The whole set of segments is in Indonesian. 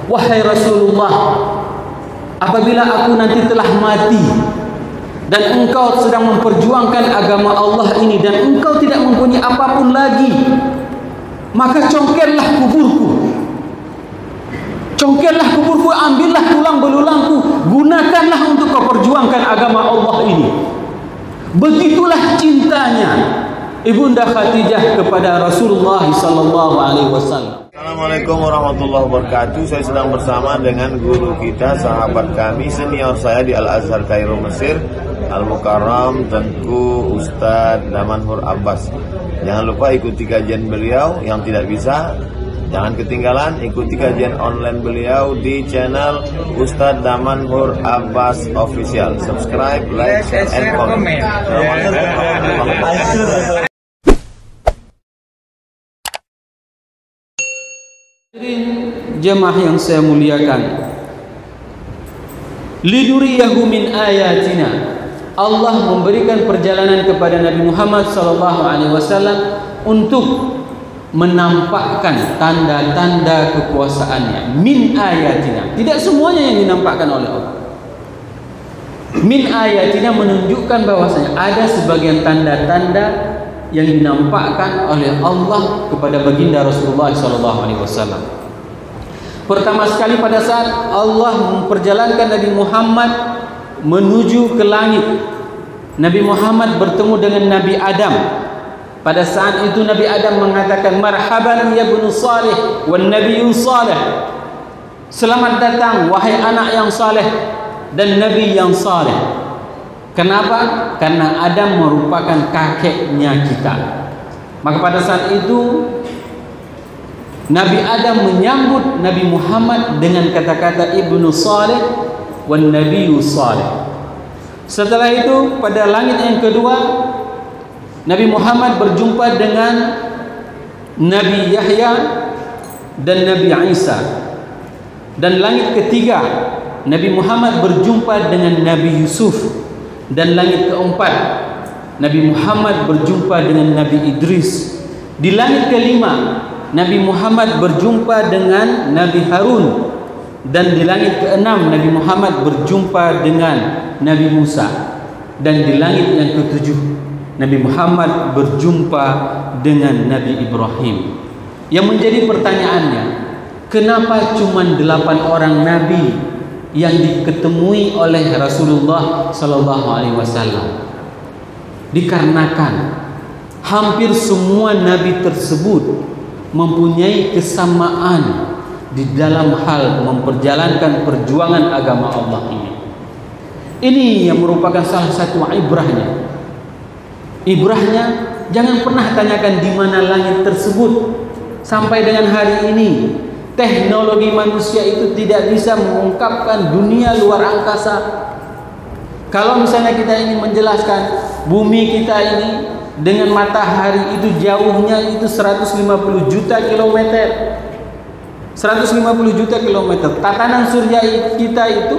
wahai Rasulullah, apabila aku nanti telah mati dan engkau sedang memperjuangkan agama Allah ini dan engkau tidak mempunyai apapun lagi, maka congkellah kuburku. Congkellah kuburku, ambillah tulang belulangku, gunakanlah untuk kau perjuangkan agama Allah ini. Begitulah cintanya Ibunda Khadijah kepada Rasulullah sallallahu alaihi wasallam. Assalamualaikum warahmatullahi wabarakatuh. Saya sedang bersama dengan guru kita, sahabat kami, senior saya di Al-Azhar Kairo Mesir, Al-Mukarram Tengku Ustadz Damanhur Abbas. Jangan lupa ikuti kajian beliau. Yang tidak bisa, jangan ketinggalan ikuti kajian online beliau di channel Ustadz Damanhur Abbas Official. Subscribe, like, share, and comment. Jemaah yang saya muliakan, liduriyahu min ayatina, Allah memberikan perjalanan kepada Nabi Muhammad SAW untuk menampakkan tanda-tanda kekuasaannya. Min ayatina, tidak semuanya yang dinampakkan oleh Allah. Min ayatina menunjukkan bahwasanya ada sebagian tanda-tanda yang dinampakkan oleh Allah kepada baginda Rasulullah SAW. Pertama sekali, pada saat Allah memperjalankan Nabi Muhammad menuju ke langit, Nabi Muhammad bertemu dengan Nabi Adam. Pada saat itu Nabi Adam mengatakan, marhaban ya ibnu salih wan nabiyyu salih. Selamat datang wahai anak yang saleh dan nabi yang saleh. Kenapa? Karena Adam merupakan kakeknya kita. Maka pada saat itu Nabi Adam menyambut Nabi Muhammad dengan kata-kata ibnu salih wan nabiyyu salih. Setelah itu pada langit yang kedua, Nabi Muhammad berjumpa dengan Nabi Yahya dan Nabi Isa. Dan langit ketiga, Nabi Muhammad berjumpa dengan Nabi Yusuf. Dan langit keempat, Nabi Muhammad berjumpa dengan Nabi Idris. Di langit kelima, Nabi Muhammad berjumpa dengan Nabi Harun. Dan di langit keenam, Nabi Muhammad berjumpa dengan Nabi Musa. Dan di langit yang ketujuh, Nabi Muhammad berjumpa dengan Nabi Ibrahim. Yang menjadi pertanyaannya, kenapa cuma 8 orang Nabi yang diketemui oleh Rasulullah SAW? Dikarenakan hampir semua Nabi tersebut mempunyai kesamaan di dalam hal memperjalankan perjuangan agama Allah ini. Ini yang merupakan salah satu ibrahnya. Ibrahnya, jangan pernah tanyakan di mana langit tersebut. Sampai dengan hari ini, teknologi manusia itu tidak bisa mengungkapkan dunia luar angkasa. Kalau misalnya kita ingin menjelaskan bumi kita ini dengan matahari itu jauhnya itu 150 juta kilometer. 150 juta kilometer. Tatanan surya kita itu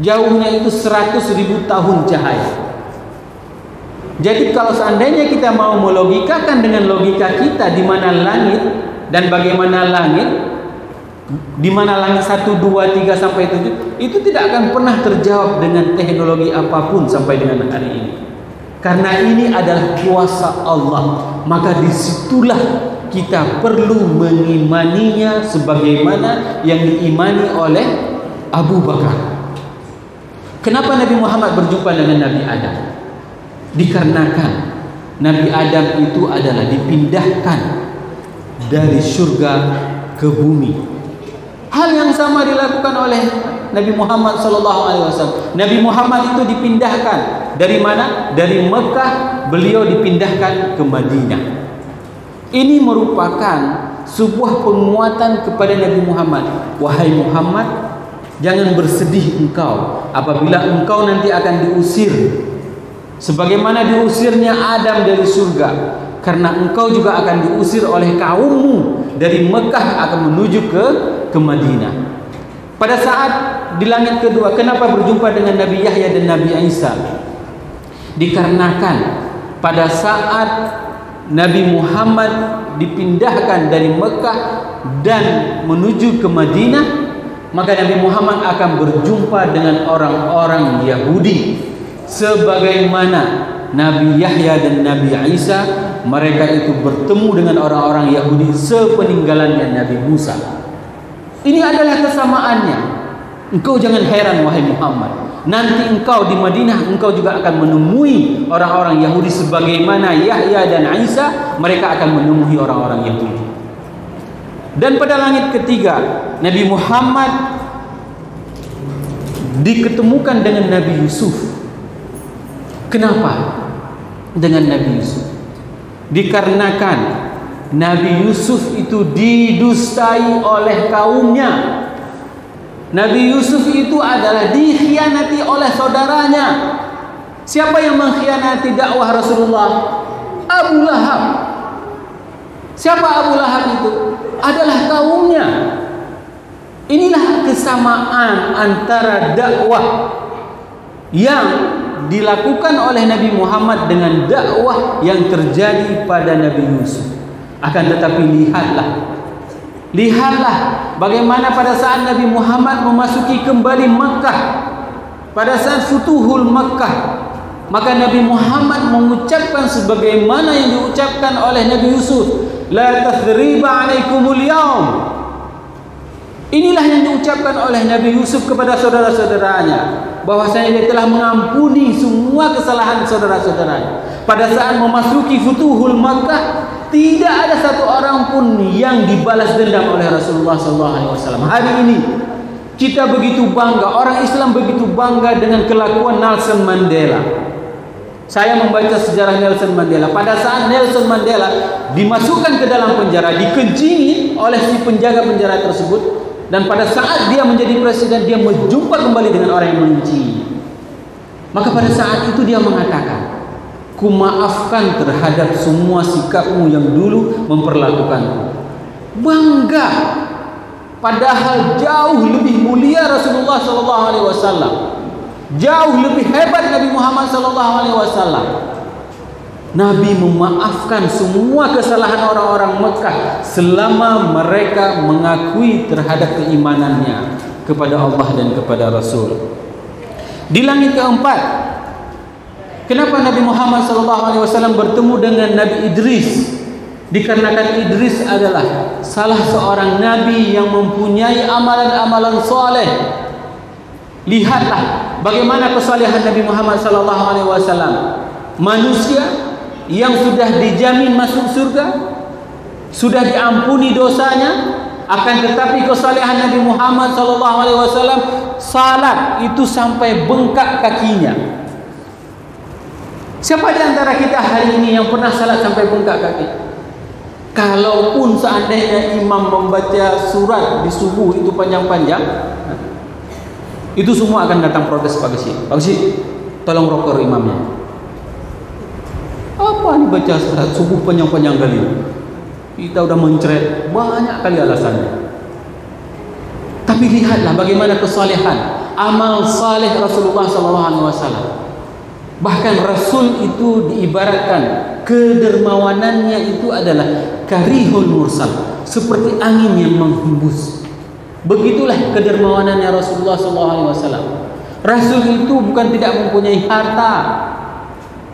jauhnya itu 100.000 tahun cahaya. Jadi kalau seandainya kita mau melogikakan dengan logika kita di mana langit dan bagaimana langit, di mana langit 1, 2, 3 sampai 7, itu tidak akan pernah terjawab dengan teknologi apapun sampai dengan hari ini. Karena ini adalah kuasa Allah, maka disitulah kita perlu mengimaninya sebagaimana yang diimani oleh Abu Bakar. Kenapa Nabi Muhammad berjumpa dengan Nabi Adam? Dikarenakan Nabi Adam itu adalah dipindahkan dari surga ke bumi. Hal yang sama dilakukan oleh Nabi Muhammad SAW. Nabi Muhammad itu dipindahkan dari mana? Dari Mekah, beliau dipindahkan ke Madinah. Ini merupakan sebuah penguatan kepada Nabi Muhammad. Wahai Muhammad, jangan bersedih engkau apabila engkau nanti akan diusir sebagaimana diusirnya Adam dari surga, karena engkau juga akan diusir oleh kaummu dari Mekah akan menuju ke Madinah. Pada saat di langit kedua, kenapa berjumpa dengan Nabi Yahya dan Nabi Isa? Dikarenakan pada saat Nabi Muhammad dipindahkan dari Mekah dan menuju ke Madinah, maka Nabi Muhammad akan berjumpa dengan orang-orang Yahudi sebagaimana Nabi Yahya dan Nabi Isa mereka itu bertemu dengan orang-orang Yahudi sepeninggalannya Nabi Musa. Ini adalah kesamaannya. Engkau jangan heran wahai Muhammad, nanti engkau di Madinah engkau juga akan menemui orang-orang Yahudi sebagaimana Yahya dan Isa mereka akan menemui orang-orang Yahudi. Dan pada langit ketiga Nabi Muhammad diketemukan dengan Nabi Yusuf. Kenapa dengan Nabi Yusuf? Dikarenakan Nabi Yusuf itu didustai oleh kaumnya. Nabi Yusuf itu adalah dikhianati oleh saudaranya. Siapa yang mengkhianati dakwah Rasulullah? Abu Lahab. Siapa Abu Lahab itu? Adalah kaumnya. Inilah kesamaan antara dakwah yang dilakukan oleh Nabi Muhammad dengan dakwah yang terjadi pada Nabi Yusuf. Akan tetapi lihatlah bagaimana pada saat Nabi Muhammad memasuki kembali Makkah, pada saat Futuhul Makkah, maka Nabi Muhammad mengucapkan sebagaimana yang diucapkan oleh Nabi Yusuf, la tathriba alaikumul yaum. Inilah yang diucapkan oleh Nabi Yusuf kepada saudara-saudaranya, bahwasanya dia telah mengampuni semua kesalahan saudara-saudaranya. Pada saat memasuki Futuhul Makkah, tidak ada satu orang pun yang dibalas dendam oleh Rasulullah SAW. Hari ini kita begitu bangga, orang Islam begitu bangga dengan kelakuan Nelson Mandela. Saya membaca sejarah Nelson Mandela. Pada saat Nelson Mandela dimasukkan ke dalam penjara, dikencingi oleh si penjaga penjara tersebut, dan pada saat dia menjadi presiden, dia berjumpa kembali dengan orang yang mengencingi. Maka pada saat itu dia mengatakan, ku maafkan terhadap semua sikapmu yang dulu memperlakukanku. Bangga, padahal jauh lebih mulia Rasulullah SAW, jauh lebih hebat Nabi Muhammad SAW. Nabi memaafkan semua kesalahan orang-orang Mekah selama mereka mengakui terhadap keimanannya kepada Allah dan kepada Rasul. Di langit keempat, kenapa Nabi Muhammad SAW bertemu dengan Nabi Idris? Dikarenakan Idris adalah salah seorang Nabi yang mempunyai amalan-amalan soleh. Lihatlah bagaimana kesalehan Nabi Muhammad SAW. Manusia yang sudah dijamin masuk surga, sudah diampuni dosanya, akan tetapi kesalehan Nabi Muhammad SAW, salat itu sampai bengkak kakinya. Siapa di antara kita hari ini yang pernah salat sampai bengkak kaki? Kalaupun seandainya imam membaca surat di subuh itu panjang-panjang, itu semua akan datang protes Pak Gesi, tolong rokor imamnya. Apa nih baca surat subuh panjang-panjang kali? Kita udah mencret banyak kali alasannya. Tapi lihatlah bagaimana kesalehan amal saleh Rasulullah SAW. Bahkan Rasul itu diibaratkan kedermawanannya itu adalah karihul mursal, seperti angin yang menghembus. Begitulah kedermawanannya Rasulullah SAW. Rasul itu bukan tidak mempunyai harta.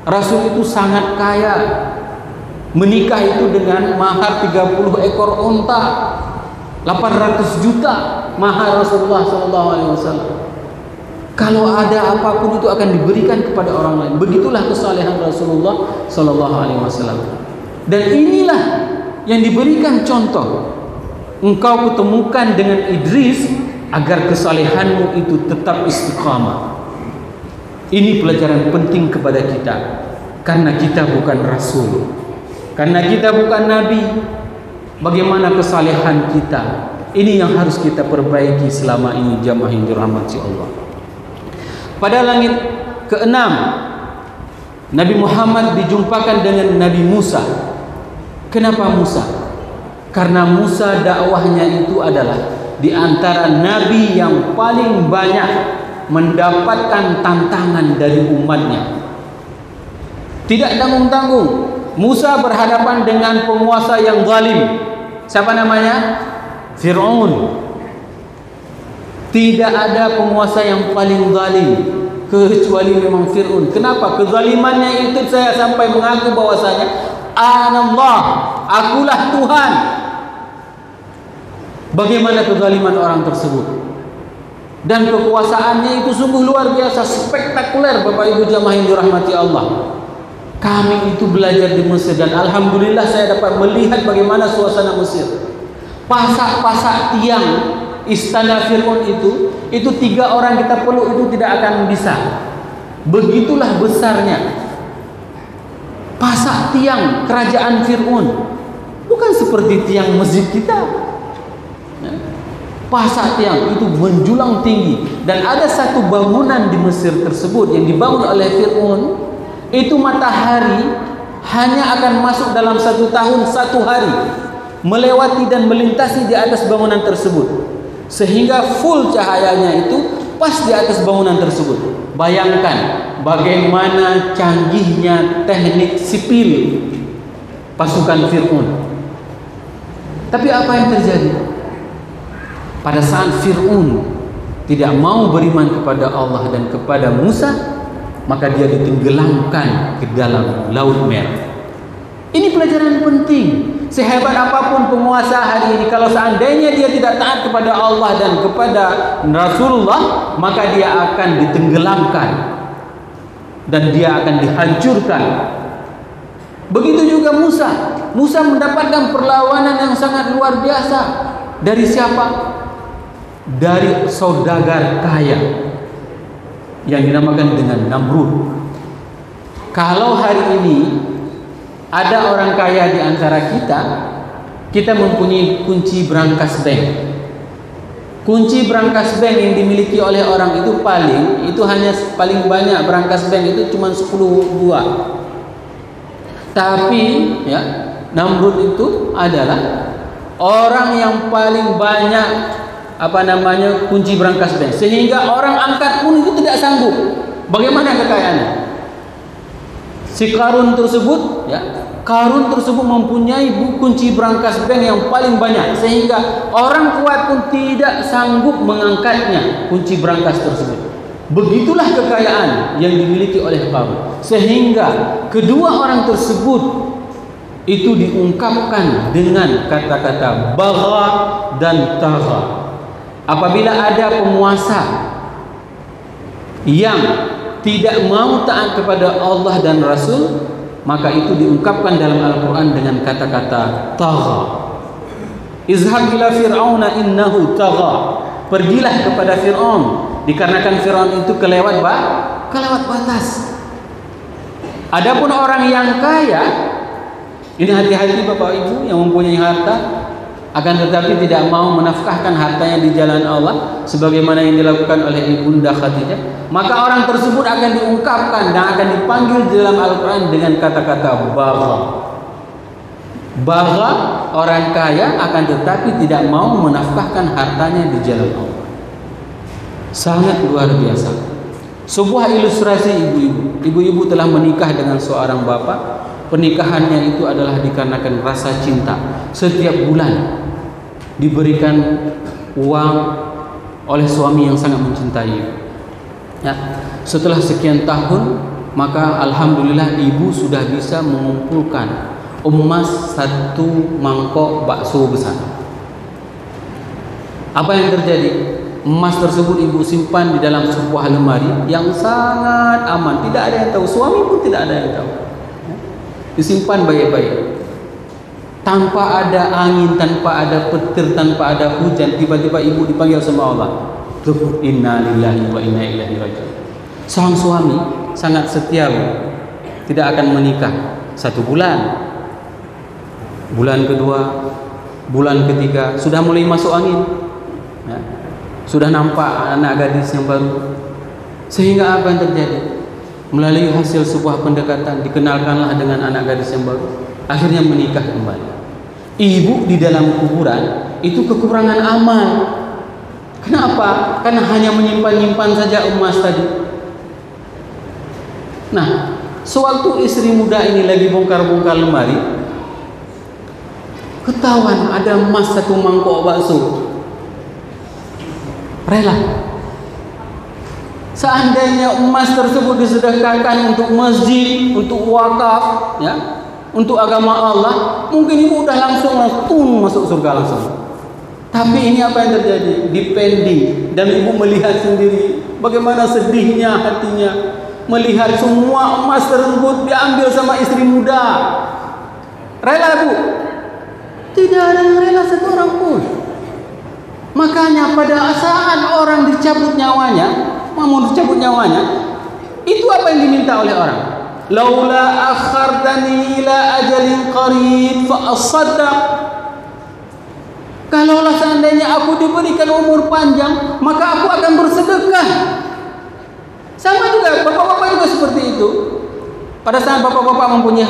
Rasul itu sangat kaya. Menikah itu dengan mahar 30 ekor unta, 800 juta mahar Rasulullah SAW. Kalau ada apapun itu akan diberikan kepada orang lain. Begitulah kesalehan Rasulullah SAW. Dan inilah yang diberikan contoh. Engkau ketemukan dengan Idris agar kesalehanmu itu tetap istiqamah. Ini pelajaran penting kepada kita, karena kita bukan Rasul, karena kita bukan Nabi. Bagaimana kesalehan kita? Ini yang harus kita perbaiki selama ini, jamaah yang dirahmati Allah. Pada langit keenam, Nabi Muhammad dijumpakan dengan Nabi Musa. Kenapa Musa? Karena Musa dakwahnya itu adalah di antara nabi yang paling banyak mendapatkan tantangan dari umatnya. Tidak tanggung-tanggung Musa berhadapan dengan penguasa yang zalim. Siapa namanya? Fir'aun. Tidak ada penguasa yang paling zalim kecuali memang Fir'aun. Kenapa? Kezalimannya itu saya sampai mengaku bahwasanya Anallah, akulah Tuhan. Bagaimana kezaliman orang tersebut? Dan kekuasaannya itu sungguh luar biasa, spektakuler. Bapak Ibu jamaah yang dirahmati Allah, kami itu belajar di Mesir dan alhamdulillah saya dapat melihat bagaimana suasana Mesir. Pasak-pasak tiang istana Fir'aun itu 3 orang kita peluk itu tidak akan bisa. Begitulah besarnya pasak tiang kerajaan Fir'aun. Bukan seperti tiang masjid kita. Pasak tiang itu menjulang tinggi. Dan ada satu bangunan di Mesir tersebut yang dibangun oleh Fir'aun, itu matahari hanya akan masuk dalam 1 tahun 1 hari, melewati dan melintasi di atas bangunan tersebut, sehingga full cahayanya itu pas di atas bangunan tersebut. Bayangkan bagaimana canggihnya teknik sipil pasukan Fir'aun. Tapi apa yang terjadi? Pada saat Fir'aun tidak mau beriman kepada Allah dan kepada Musa, maka dia ditenggelamkan ke dalam Laut Merah. Ini pelajaran penting. Sehebat apapun penguasa hari ini, kalau seandainya dia tidak taat kepada Allah dan kepada Rasulullah, maka dia akan ditenggelamkan dan dia akan dihancurkan. Begitu juga Musa. Musa mendapatkan perlawanan yang sangat luar biasa. Dari siapa? Dari saudagar kaya yang dinamakan dengan Namrud. Kalau hari ini ada orang kaya di antara kita mempunyai kunci brankas bank. Kunci brankas bank yang dimiliki oleh orang itu paling banyak brankas bank itu cuma 10 buah. Tapi ya, Namrud itu adalah orang yang paling banyak kunci brankas bank, sehingga orang angkat pun itu tidak sanggup. Bagaimana kekayaannya? Si Karun tersebut mempunyai kunci brankas bank yang paling banyak, sehingga orang kuat pun tidak sanggup mengangkatnya kunci brankas tersebut. Begitulah kekayaan yang dimiliki oleh Karun, sehingga kedua orang tersebut itu diungkapkan dengan kata-kata bagha dan tagha. Apabila ada penguasa yang tidak mau taat kepada Allah dan Rasul, maka itu diungkapkan dalam Al-Quran dengan kata-kata tagha. Izhab ila fir'auna innahu tagha. Pergilah kepada Fir'aun, dikarenakan Fir'aun itu kelewat batas. Adapun orang yang kaya, ini hati-hati Bapak Ibu yang mempunyai harta, akan tetapi tidak mau menafkahkan hartanya di jalan Allah sebagaimana yang dilakukan oleh Ibunda Khadijah, maka orang tersebut akan diungkapkan dan akan dipanggil di dalam Al-Quran dengan kata-kata bagha. Bagha, orang kaya akan tetapi tidak mau menafkahkan hartanya di jalan Allah. Sangat luar biasa. Sebuah ilustrasi ibu-ibu telah menikah dengan seorang bapak. Pernikahannya itu adalah dikarenakan rasa cinta. Setiap bulan diberikan uang oleh suami yang sangat mencintai. Ya, setelah sekian tahun, maka alhamdulillah ibu sudah bisa mengumpulkan emas 1 mangkok bakso besar. Apa yang terjadi? Emas tersebut ibu simpan di dalam sebuah lemari yang sangat aman. Tidak ada yang tahu, suami pun tidak ada yang tahu. Disimpan baik-baik, tanpa ada angin, tanpa ada petir, tanpa ada hujan. Tiba-tiba ibu dipanggil sama Allah. Inna lillahi wa inna ilaihi raji'un. Sang suami sangat setia, tidak akan menikah 1 bulan, bulan kedua, bulan ketiga sudah mulai masuk angin, ya, sudah nampak anak gadis yang baru. Sehingga apa yang terjadi? Melalui hasil sebuah pendekatan, dikenalkanlah dengan anak gadis yang baru. Akhirnya menikah kembali. Ibu di dalam kuburan itu kekurangan amal. Kenapa? Karena hanya menyimpan-nyimpan saja emas tadi. Nah, sewaktu istri muda ini lagi bongkar-bongkar lemari, ketahuan ada emas 1 mangkok bakso. Rela. Seandainya emas tersebut disedekahkan untuk masjid, untuk wakaf, ya, untuk agama Allah, mungkin ibu udah langsung masuk surga langsung. Tapi ini apa yang terjadi? Dipending, dan ibu melihat sendiri bagaimana sedihnya hatinya melihat semua emas tersebut diambil sama istri muda. Rela bu? Tidak ada yang rela satu orang pun. Makanya pada saat orang dicabut nyawanya, mau dicabut nyawanya, itu apa yang diminta oleh orang? Laula akhartani ila ajalin qarib fa asaddaq. Kalaulah seandainya aku diberikan umur panjang, maka aku akan bersedekah. Sama juga bapak-bapak juga seperti itu. Pada saat bapak-bapak mempunyai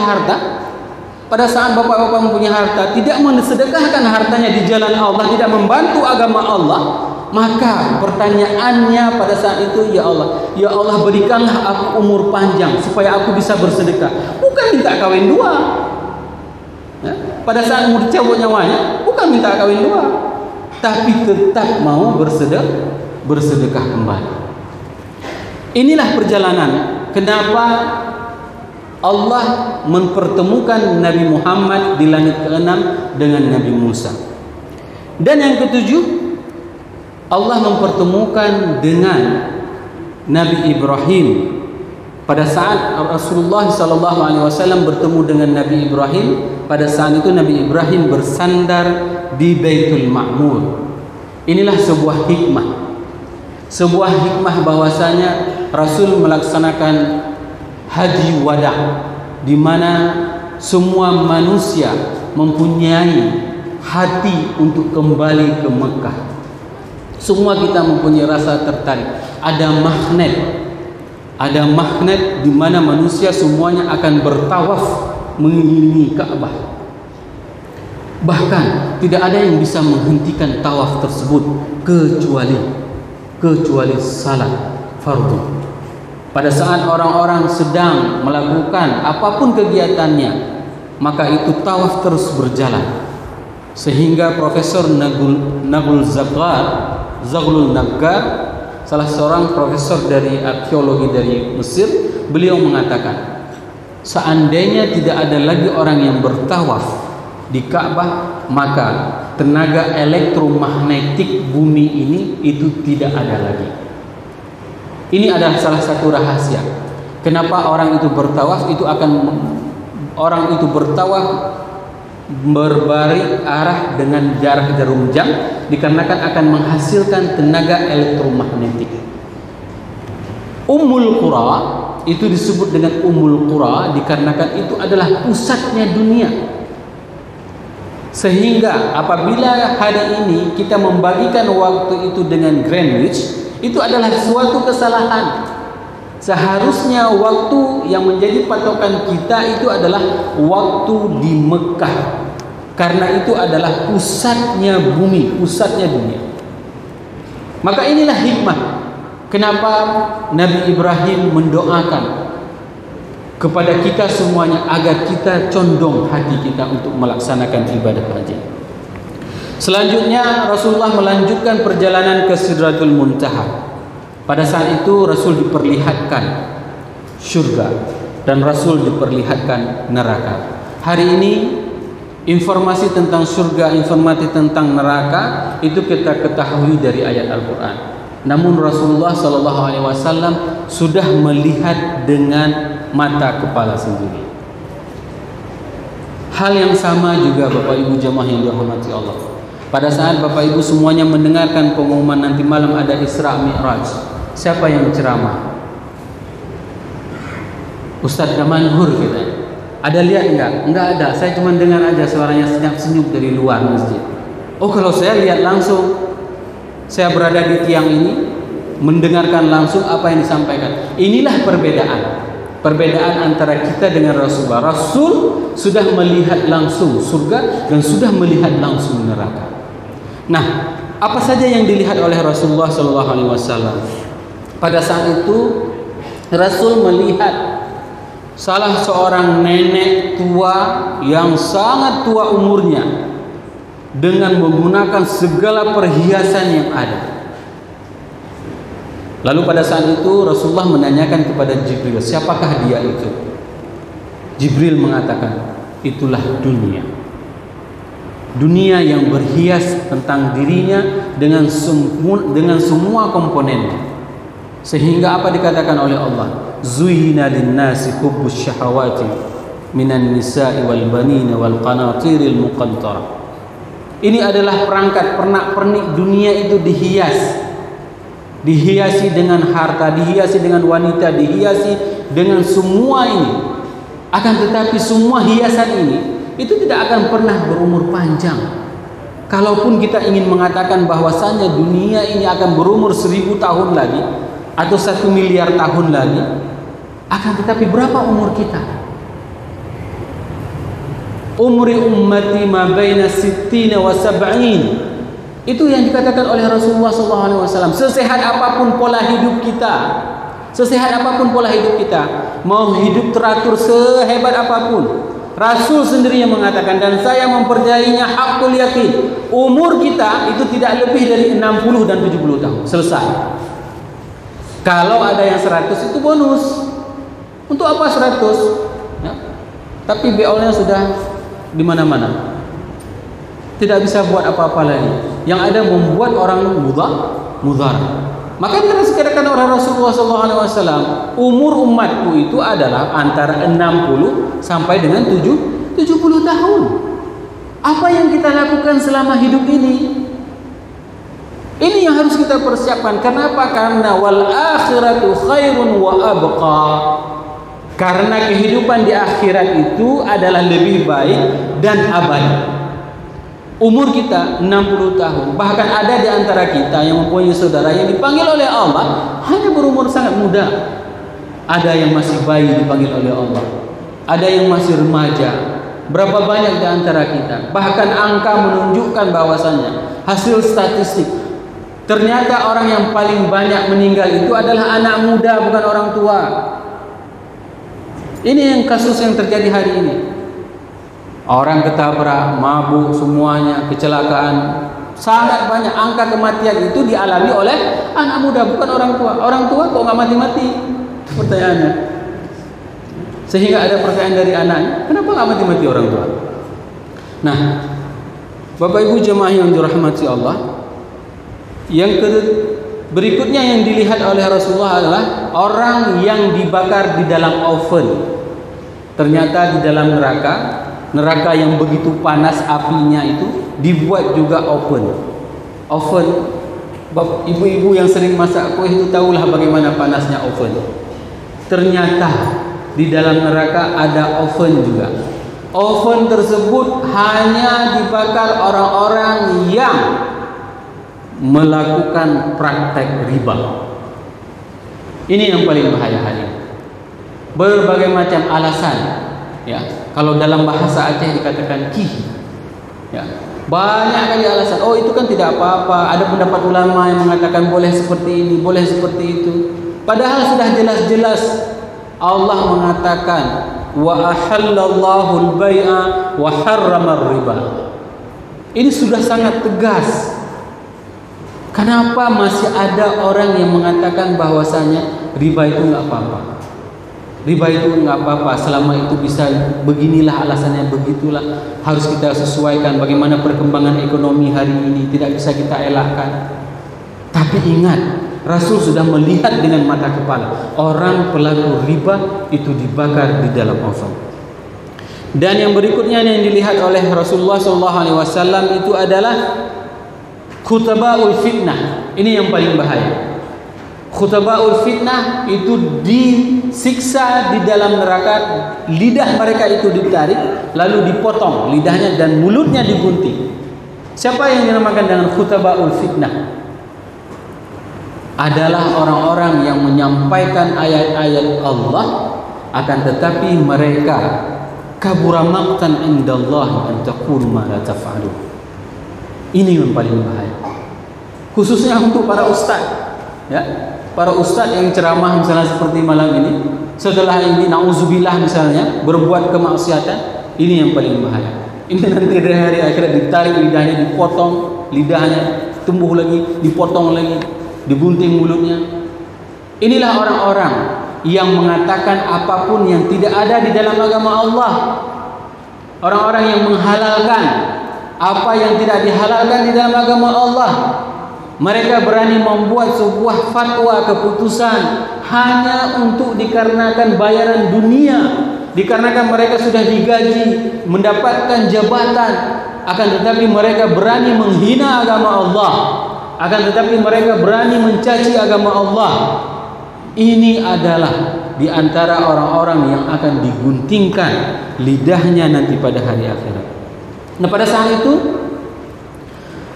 harta, tidak mensedekahkan hartanya di jalan Allah, tidak membantu agama Allah, maka pertanyaannya pada saat itu, ya Allah berikanlah aku umur panjang supaya aku bisa bersedekah. Bukan minta kawin dua. Ya? Pada saat umur dicabut nyawanya, bukan minta kawin dua, tapi tetap mau bersedekah kembali. Inilah perjalanan kenapa Allah mempertemukan Nabi Muhammad di langit ke-6 dengan Nabi Musa. Dan yang ketujuh, Allah mempertemukan dengan Nabi Ibrahim. Pada saat Rasulullah SAW bertemu dengan Nabi Ibrahim, pada saat itu Nabi Ibrahim bersandar di Baitul Ma'mur. Inilah sebuah hikmah bahwasanya Rasul melaksanakan haji wada, di mana semua manusia mempunyai hati untuk kembali ke Mekah. Semua kita mempunyai rasa tertarik. Ada magnet di mana manusia semuanya akan bertawaf mengelilingi Ka'bah. Bahkan tidak ada yang bisa menghentikan tawaf tersebut kecuali salat fardu. Pada saat orang-orang sedang melakukan apapun kegiatannya, maka itu tawaf terus berjalan. Sehingga Profesor Zaghlul Naggar, salah seorang profesor dari arkeologi dari Mesir, beliau mengatakan, seandainya tidak ada lagi orang yang bertawaf di Ka'bah, maka tenaga elektromagnetik bumi ini itu tidak ada lagi. Ini adalah salah satu rahasia. Kenapa orang itu bertawaf, orang itu bertawaf berbalik arah dengan jarak jarum jam, dikarenakan akan menghasilkan tenaga elektromagnetik. Ummul Qura itu disebut dengan Ummul Qura dikarenakan itu adalah pusatnya dunia. Sehingga apabila hari ini kita membagikan waktu itu dengan Greenwich, itu adalah suatu kesalahan. Seharusnya waktu yang menjadi patokan kita itu adalah waktu di Mekah, karena itu adalah pusatnya bumi, pusatnya dunia. Maka inilah hikmah kenapa Nabi Ibrahim mendoakan kepada kita semuanya agar kita condong hati kita untuk melaksanakan ibadah haji. Selanjutnya Rasulullah melanjutkan perjalanan ke Sidratul Muntaha. Pada saat itu Rasul diperlihatkan surga dan Rasul diperlihatkan neraka. Hari ini informasi tentang surga, informasi tentang neraka itu kita ketahui dari ayat Al-Quran. Namun Rasulullah SAW sudah melihat dengan mata kepala sendiri. Hal yang sama juga Bapak Ibu jamaah yang dirahmati Allah. Pada saat Bapak Ibu semuanya mendengarkan pengumuman nanti malam ada Isra Mi'raj, siapa yang ceramah? Ustadz Damanhur kita. Ada lihat enggak? Enggak ada. Saya cuma dengar aja suaranya senyap-senyup dari luar masjid. Oh, kalau saya lihat langsung, saya berada di tiang ini, mendengarkan langsung apa yang disampaikan. Inilah perbedaan antara kita dengan Rasulullah. Rasul sudah melihat langsung surga dan sudah melihat langsung neraka. Nah, apa saja yang dilihat oleh Rasulullah SAW? Pada saat itu Rasul melihat salah seorang nenek tua yang sangat tua umurnya dengan menggunakan segala perhiasan yang ada. Lalu pada saat itu Rasulullah menanyakan kepada Jibril, siapakah dia itu? Jibril mengatakan, itulah dunia. Dunia yang berhias tentang dirinya dengan semua komponennya. Sehingga apa dikatakan oleh Allah? Zuyyina lin-nasi hubbus syahawati minan nisa'i wal banina wal qanatiril muqantarah. Ini adalah perangkat pernak-pernik dunia itu dihiasi dengan harta, dihiasi dengan wanita, dihiasi dengan semua ini. Akan tetapi semua hiasan ini itu tidak akan pernah berumur panjang. Kalaupun kita ingin mengatakan bahwasannya dunia ini akan berumur 1000 tahun lagi atau 1 miliar tahun lagi, akan tetapi berapa umur kita? Umri ummati ma baina 60 wa 70. Itu yang dikatakan oleh Rasulullah SAW. Sesehat apapun pola hidup kita, mau hidup teratur sehebat apapun, Rasul sendiri yang mengatakan, dan saya mempercayainya hakul yakin, umur kita itu tidak lebih dari 60 dan 70 tahun. Selesai. Kalau ada yang 100 itu bonus. Untuk apa 100? Ya. Tapi BO-nya sudah di mana-mana. Tidak bisa buat apa-apa lagi. Yang ada membuat orang mudhar. Maka dikatakan oleh Rasulullah SAW, umur umatku itu adalah antara 60 sampai dengan 70 tahun. Apa yang kita lakukan selama hidup ini? Ini yang harus kita persiapkan. Kenapa? Karena wal akhiratu khairun wa abqa. Karena kehidupan di akhirat itu adalah lebih baik dan abadi. Umur kita 60 tahun. Bahkan ada di antara kita yang mempunyai saudara yang dipanggil oleh Allah hanya berumur sangat muda. Ada yang masih bayi dipanggil oleh Allah. Ada yang masih remaja. Berapa banyak di antara kita? Bahkan angka menunjukkan bahwasannya hasil statistik, ternyata orang yang paling banyak meninggal itu adalah anak muda, bukan orang tua. Ini yang kasus yang terjadi hari ini. Orang ketabrak, mabuk semuanya, kecelakaan. Sangat banyak angka kematian itu dialami oleh anak muda, bukan orang tua. Orang tua kok nggak mati-mati? Pertanyaannya. Sehingga ada pertanyaan dari anak, kenapa nggak mati-mati orang tua? Nah, Bapak Ibu jemaah yang dirahmati Allah, yang berikutnya yang dilihat oleh Rasulullah adalah orang yang dibakar di dalam oven. Ternyata di dalam neraka yang begitu panas apinya itu dibuat juga oven. Ibu-ibu yang sering masak kue itu tahulah bagaimana panasnya oven. Ternyata di dalam neraka ada oven juga. Oven tersebut hanya dibakar orang-orang yang melakukan praktek riba. Ini yang paling bahaya hari ini. Berbagai macam alasan, ya. Kalau dalam bahasa Aceh dikatakan kihi, ya. Banyak kali alasan. Oh, itu kan tidak apa-apa. Ada pendapat ulama yang mengatakan boleh seperti ini, boleh seperti itu. Padahal sudah jelas-jelas Allah mengatakan wa ahallallahu al-bai'a wa harrama riba. Ini sudah sangat tegas. Kenapa masih ada orang yang mengatakan bahwasanya riba itu enggak apa-apa? Riba itu enggak apa-apa selama itu bisa beginilah alasannya, begitulah. Harus kita sesuaikan bagaimana perkembangan ekonomi hari ini, tidak bisa kita elakkan. Tapi ingat, Rasul sudah melihat dengan mata kepala orang pelaku riba itu dibakar di dalam oven. Dan yang berikutnya yang dilihat oleh Rasulullah SAW itu adalah khutabaul fitnah. Ini yang paling bahaya. Khutabaul fitnah itu disiksa di dalam neraka. Lidah mereka itu ditarik, lalu dipotong lidahnya dan mulutnya digunting. Siapa yang dinamakan dengan khutabaul fitnah? Adalah orang-orang yang menyampaikan ayat-ayat Allah, akan tetapi mereka kabura maqtan indallah an taqulu ma la taf'alun. Ini yang paling bahaya. Khususnya untuk para ustaz, ya. Para ustaz yang ceramah misalnya seperti malam ini, setelah ini nauzubillah misalnya berbuat kemaksiatan, ini yang paling bahaya. Ini nanti dari hari akhirat ditarik lidahnya, dipotong lidahnya, tumbuh lagi, dipotong lagi, digunting mulutnya. Inilah orang-orang yang mengatakan apapun yang tidak ada di dalam agama Allah. Orang-orang yang menghalalkan apa yang tidak dihalalkan di dalam agama Allah. Mereka berani membuat sebuah fatwa keputusan hanya untuk dikarenakan bayaran dunia, dikarenakan mereka sudah digaji, mendapatkan jabatan. Akan tetapi mereka berani menghina agama Allah, akan tetapi mereka berani mencaci agama Allah. Ini adalah di antara orang-orang yang akan diguntingkan lidahnya nanti pada hari akhirat. Nah, pada saat itu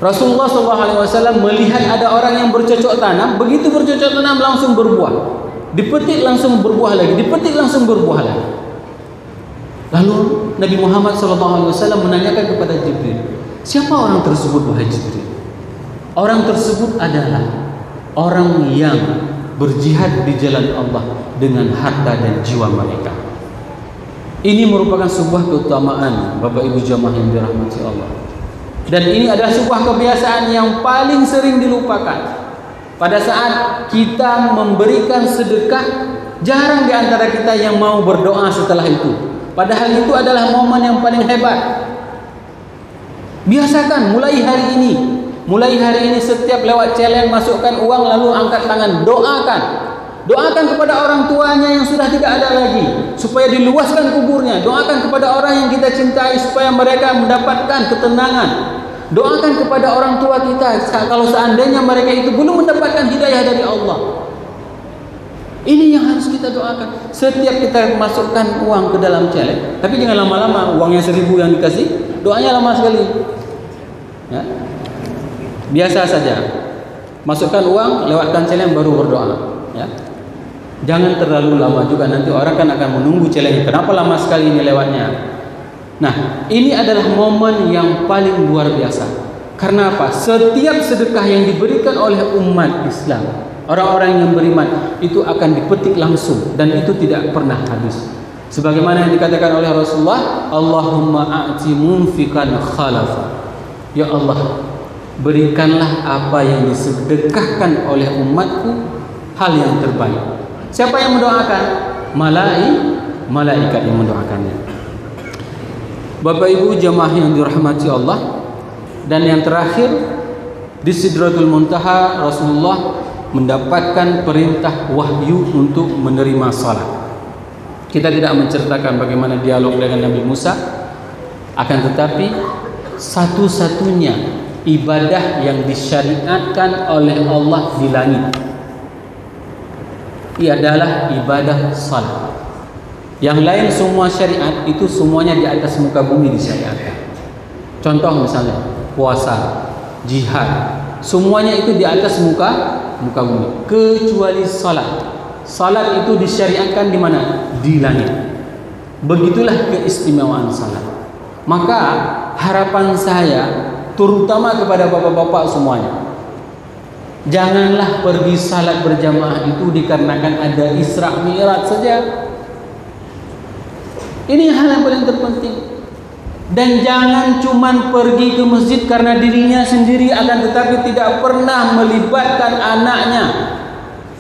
Rasulullah SAW melihat ada orang yang bercocok tanam. Begitu bercocok tanam langsung berbuah, dipetik langsung berbuah lagi, dipetik langsung berbuah lagi. Lalu Nabi Muhammad SAW menanyakan kepada Jibril, siapa orang tersebut wahai Jibril? Orang tersebut adalah orang yang berjihad di jalan Allah dengan harta dan jiwa mereka. Ini merupakan sebuah keutamaan Bapak Ibu jamaah yang dirahmati Allah. Dan ini adalah sebuah kebiasaan yang paling sering dilupakan. Pada saat kita memberikan sedekah, jarang di antara kita yang mau berdoa setelah itu. Padahal itu adalah momen yang paling hebat. Biasakan mulai hari ini setiap lewat celeng masukkan uang lalu angkat tangan, doakan kepada orang tuanya yang sudah tidak ada lagi supaya diluaskan kuburnya. Doakan kepada orang yang kita cintai supaya mereka mendapatkan ketenangan. Doakan kepada orang tua kita kalau seandainya mereka itu belum mendapatkan hidayah dari Allah. Ini yang harus kita doakan. Setiap kita masukkan uang ke dalam celeng, tapi jangan lama-lama. Uangnya 1.000 yang dikasih, doanya lama sekali. Ya. Biasa saja. Masukkan uang, lewatkan celeng baru berdoa. Ya. Jangan terlalu lama juga, nanti orang kan akan menunggu celeng. Kenapa lama sekali ini lewatnya? Nah, ini adalah momen yang paling luar biasa. Karena apa? Setiap sedekah yang diberikan oleh umat Islam, orang-orang yang beriman, itu akan dipetik langsung dan itu tidak pernah habis. Sebagaimana yang dikatakan oleh Rasulullah, Allahumma a'ti munfiqan khalafa. Ya Allah, berikanlah apa yang disedekahkan oleh umatku hal yang terbaik. Siapa yang mendoakan? Malaikat yang mendoakannya. Bapak Ibu jamaah yang dirahmati Allah. Dan yang terakhir, di Sidratul Muntaha Rasulullah mendapatkan perintah wahyu untuk menerima salat. Kita tidak menceritakan bagaimana dialog dengan Nabi Musa, akan tetapi satu-satunya ibadah yang disyariatkan oleh Allah di langit ia adalah ibadah salat. Yang lain semua syariat itu semuanya di atas muka bumi disyariatkan. Contoh misalnya puasa, jihad, semuanya itu di atas muka bumi, kecuali salat. Salat itu disyariatkan di mana? Di langit. Begitulah keistimewaan salat. Maka harapan saya terutama kepada bapak-bapak semuanya, janganlah pergi salat berjamaah itu dikarenakan ada Isra Mi'raj saja. Ini hal yang paling terpenting. Dan jangan cuman pergi ke masjid karena dirinya sendiri, akan tetapi tidak pernah melibatkan anaknya.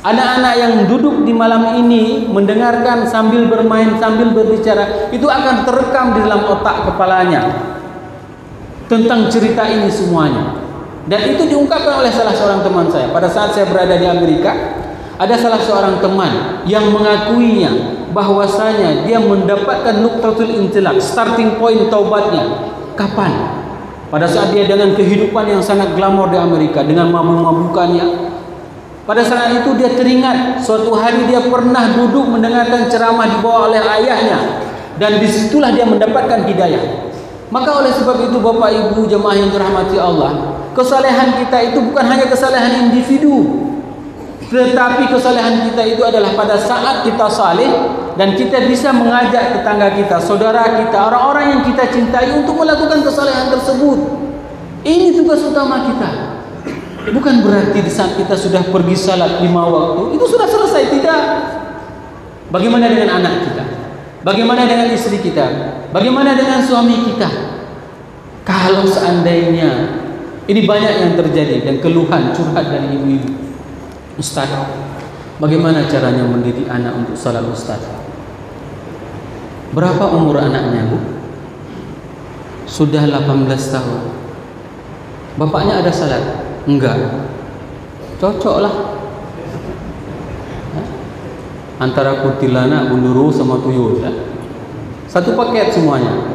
Anak-anak yang duduk di malam ini mendengarkan sambil bermain, sambil berbicara, itu akan terekam di dalam otak kepalanya tentang cerita ini semuanya. Dan itu diungkapkan oleh salah seorang teman saya. Pada saat saya berada di Amerika, ada salah seorang teman yang mengakuinya bahwasanya dia mendapatkan nuktatul intilaq, starting point taubatnya. Kapan? Pada saat dia dengan kehidupan yang sangat glamor di Amerika, dengan mabuk-mabukannya. Pada saat itu dia teringat suatu hari dia pernah duduk mendengarkan ceramah dibawa oleh ayahnya, dan disitulah dia mendapatkan hidayah. Maka oleh sebab itu Bapak Ibu jemaah yang dirahmati Allah, kesalehan kita itu bukan hanya kesalehan individu, tetapi kesalehan kita itu adalah pada saat kita saleh dan kita bisa mengajak tetangga kita, saudara kita, orang-orang yang kita cintai untuk melakukan kesalehan tersebut. Ini tugas utama kita. Bukan berarti di saat kita sudah pergi salat 5 waktu itu sudah selesai, tidak. Bagaimana dengan anak kita? Bagaimana dengan istri kita? Bagaimana dengan suami kita? Kalau seandainya ini banyak yang terjadi dan keluhan curhat dari ibu-ibu, Ustaz, Bagaimana caranya mendidik anak untuk salat Ustaz? Berapa umur anaknya, Bu? Sudah 18 tahun. Bapaknya ada salat? Enggak. Cocoklah. Antara kuntilanak, gunduru sama tuyul, ya? Satu paket semuanya.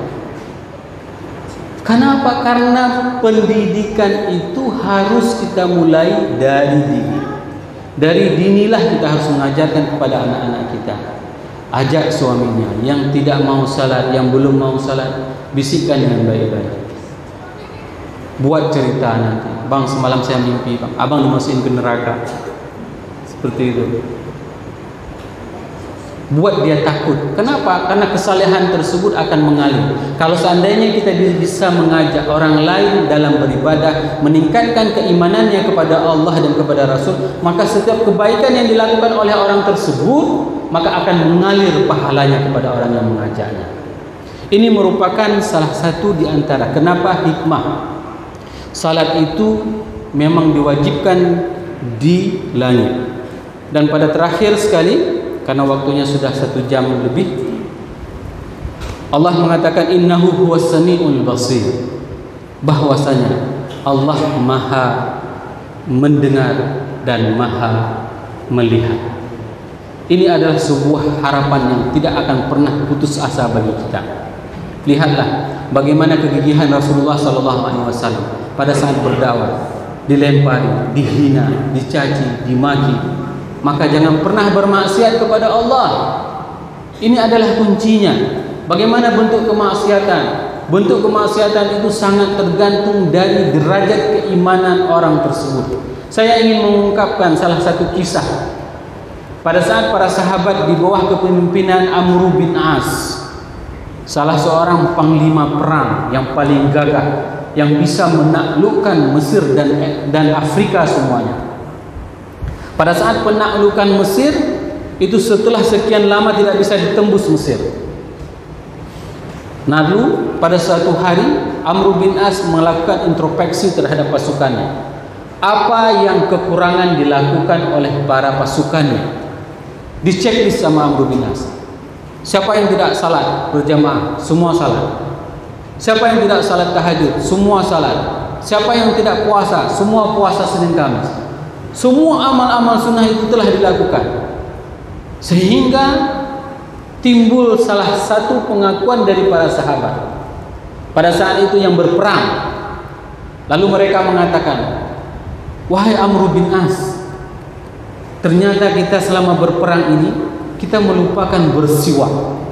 Kenapa? Karena pendidikan itu harus kita mulai dari dini. Dari dinilah kita harus mengajarkan kepada anak-anak kita. Ajak suaminya yang tidak mau salat, yang belum mau salat, bisikkan dengan baik-baik. Buat cerita nanti, bang semalam saya mimpi, bang, abang dimasukin ke neraka. Seperti itu. Buat dia takut. Kenapa? Karena kesalehan tersebut akan mengalir. Kalau seandainya kita bisa mengajak orang lain dalam beribadah, meningkatkan keimanannya kepada Allah dan kepada Rasul, maka setiap kebaikan yang dilakukan oleh orang tersebut, maka akan mengalir pahalanya kepada orang yang mengajaknya. Ini merupakan salah satu di antara kenapa hikmah salat itu memang diwajibkan di langit. Dan pada terakhir sekali, karena waktunya sudah 1 jam lebih, Allah mengatakan innahu huwas samiul basir, bahwasanya Allah Maha mendengar dan Maha melihat. Ini adalah sebuah harapan yang tidak akan pernah putus asa bagi kita. Lihatlah bagaimana kegigihan Rasulullah SAW pada saat berdakwah, dilempari, dihina, dicaci, dimaki. Maka jangan pernah bermaksiat kepada Allah. Ini adalah kuncinya. Bagaimana bentuk kemaksiatan? Bentuk kemaksiatan itu sangat tergantung dari derajat keimanan orang tersebut. Saya ingin mengungkapkan salah satu kisah. Pada saat para sahabat di bawah kepemimpinan Amr bin As, salah seorang panglima perang yang paling gagah, yang bisa menaklukkan Mesir dan Afrika semuanya. Pada saat penaklukan Mesir itu setelah sekian lama tidak bisa ditembus Mesir. Lalu pada suatu hari Amr bin As melakukan introspeksi terhadap pasukannya. Apa yang kekurangan dilakukan oleh para pasukannya? Diceklis sama Amr bin As. Siapa yang tidak salat berjamaah? Semua salat. Siapa yang tidak salat tahajud? Semua salat. Siapa yang tidak puasa? Semua puasa Senin Kamis. Semua amal-amal sunnah itu telah dilakukan, sehingga timbul salah satu pengakuan dari para sahabat pada saat itu yang berperang. Lalu mereka mengatakan, wahai Amr bin As, ternyata kita selama berperang ini kita melupakan bersiwak.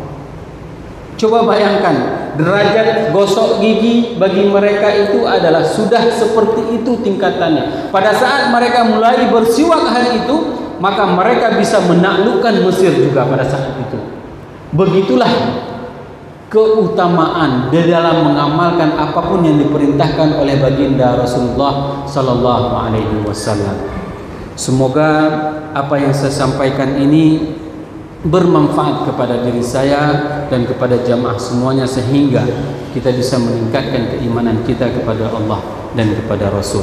Coba bayangkan, derajat gosok gigi bagi mereka itu adalah sudah seperti itu tingkatannya. Pada saat mereka mulai bersiwak hari itu, maka mereka bisa menaklukkan Mesir juga pada saat itu. Begitulah keutamaan di dalam mengamalkan apapun yang diperintahkan oleh baginda Rasulullah sallallahu alaihi wasallam. Semoga apa yang saya sampaikan ini bermanfaat kepada diri saya dan kepada jamaah semuanya, sehingga kita bisa meningkatkan keimanan kita kepada Allah dan kepada Rasul.